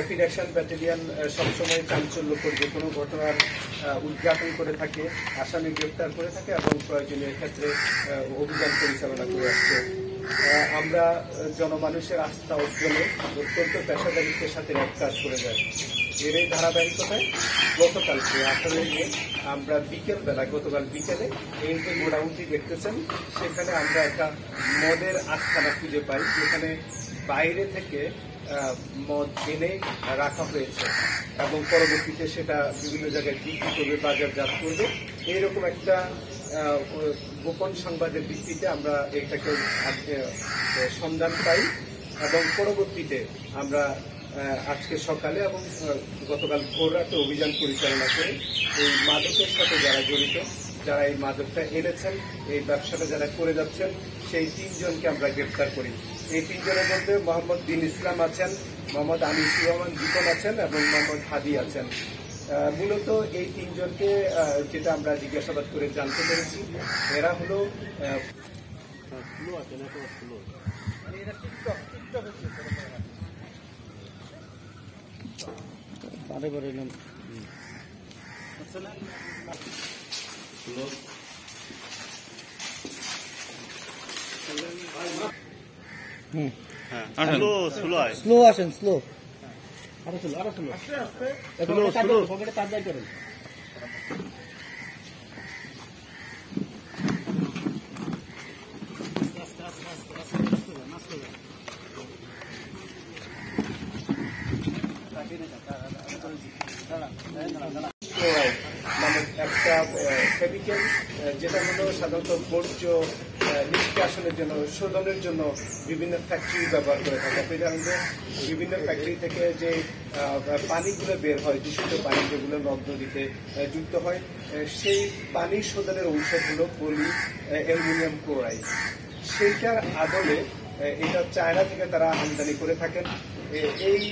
Rapid action battalion সবসময় চাঞ্চল্যকর যে কোনো ঘটনার উদ্ঘাটন করে থাকে, আসামি গ্রেপ্তার করে থাকে এবং প্রয়োজনীয় ক্ষেত্রে অভিযান পরিচালনা করে আসছে। আমরা জনমানুষের আস্থা অর্জনে অত্যন্ত পেশাদারিত্বের সাথে কাজ করে যাই। এর এই ধারাবাহিকতায় গতকালকে 18 মে আমরা গতকাল বিকেলে এই যে গোডাউনটি দেখতেছেন সেখানে আমরা একটা মদের আস্থানা খুঁজে পাই, যেখানে বাইরে থেকে মদ এনে রাখা হয়েছে এবং পরবর্তীতে সেটা বিভিন্ন জায়গায় বিক্রি করবে, বাজারজাত করবে। এইরকম একটা গোপন সংবাদের ভিত্তিতে আমরা এটাকে সন্ধান পাই এবং পরবর্তীতে আমরা আজকে সকালে এবং গতকাল ভোর রাতে অভিযান পরিচালনা করে এই মাদকের সাথে যারা জড়িত, যারা এই মাদকটা এনেছেন, এই ব্যবসাটা যারা করে যাচ্ছেন, সেই 3 জনকে আমরা গ্রেপ্তার করি। এই 3 জনের মধ্যে মোহাম্মদ দিন ইসলাম আছেন, মোহাম্মদ আনিসুর রহমান জীবন আছেন এবং মোহাম্মদ হাদি আছেন। মূলত এই 3 জনকে যেটা আমরা জিজ্ঞাসাবাদ করে জানতে পেরেছি, এরা হলো স্লো আসেন, স্লো আরো স্লো পকেটে তার যাই করেন। মানে একটা কেমিক্যাল যেটা হলো সাধারণত বর্জ্য নিষ্কাশনের জন্য, শোধনের জন্য বিভিন্ন ফ্যাক্টরি ব্যবহার করে থাকে। আপনি জানেন যে বিভিন্ন ফ্যাক্টরি থেকে যে পানিগুলো বের হয়, দূষিত পানি যেগুলো নদ নদীতে যুক্ত হয়, সেই পানি শোধনের ঔষধ হলো পলি অ্যালুমিনিয়াম ক্লোরাইড। সেইটার আদলে এটা চায়না থেকে তারা আমদানি করে থাকেন। এই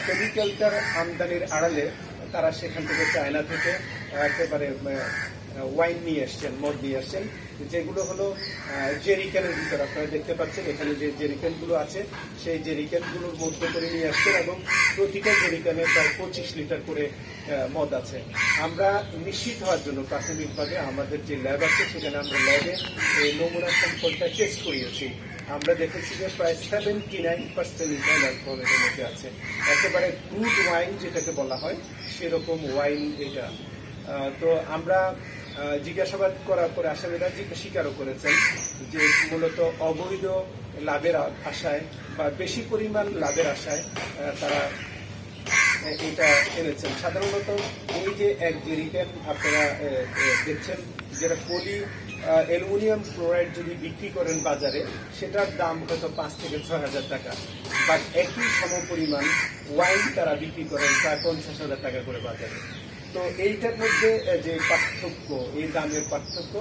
কেমিক্যালটার আমদানির আড়ালে তারা সেখান থেকে চায়না থেকে একেবারে ওয়াইন নিয়ে আসছেন, মদ নিয়ে আসছেন, যেগুলো হলো জেরিক্যানের ভিতরে আপনারা দেখতে পাচ্ছেন। এখানে যে জেরিক্যানগুলো আছে সেই জেরিক্যানগুলোর মধ্যে করে নিয়ে আসছেন এবং প্রতিটা জেরিক্যানে প্রায় 25 লিটার করে মদ আছে। আমরা নিশ্চিত হওয়ার জন্য প্রাথমিকভাবে আমাদের যে ল্যাব আছে সেখানে আমরা ল্যাবে এই নমুনা সম্পদটা টেস্ট করিয়েছি। আমরা দেখেছি যে প্রায় 79% ইথাইল অ্যালকোহল এর মধ্যে আছে। একেবারে গুড ওয়াইন যেটাকে বলা হয় সেরকম ওয়াইন এটা। তো আমরা জিজ্ঞাসাবাদ করার পরে আসামিরা স্বীকারও করেছেন যে মূলত অবৈধ লাভের আশায় বা বেশি পরিমাণ লাভের আশায় তারা এটা এনেছেন। সাধারণত এই যে এক জেরিক্যান আপনারা দেখছেন, যেটা পলি অ্যালুমিনিয়াম ক্লোরাইড যদি বিক্রি করেন বাজারে, সেটার দাম হয়তো 5 থেকে 6 হাজার টাকা, বাট একই সমপরিমাণ ওয়াইন তারা বিক্রি করেন প্রায় 50,000 টাকা করে বাজারে। তো এইটার মধ্যে যে পার্থক্য, এই দামের পার্থক্য,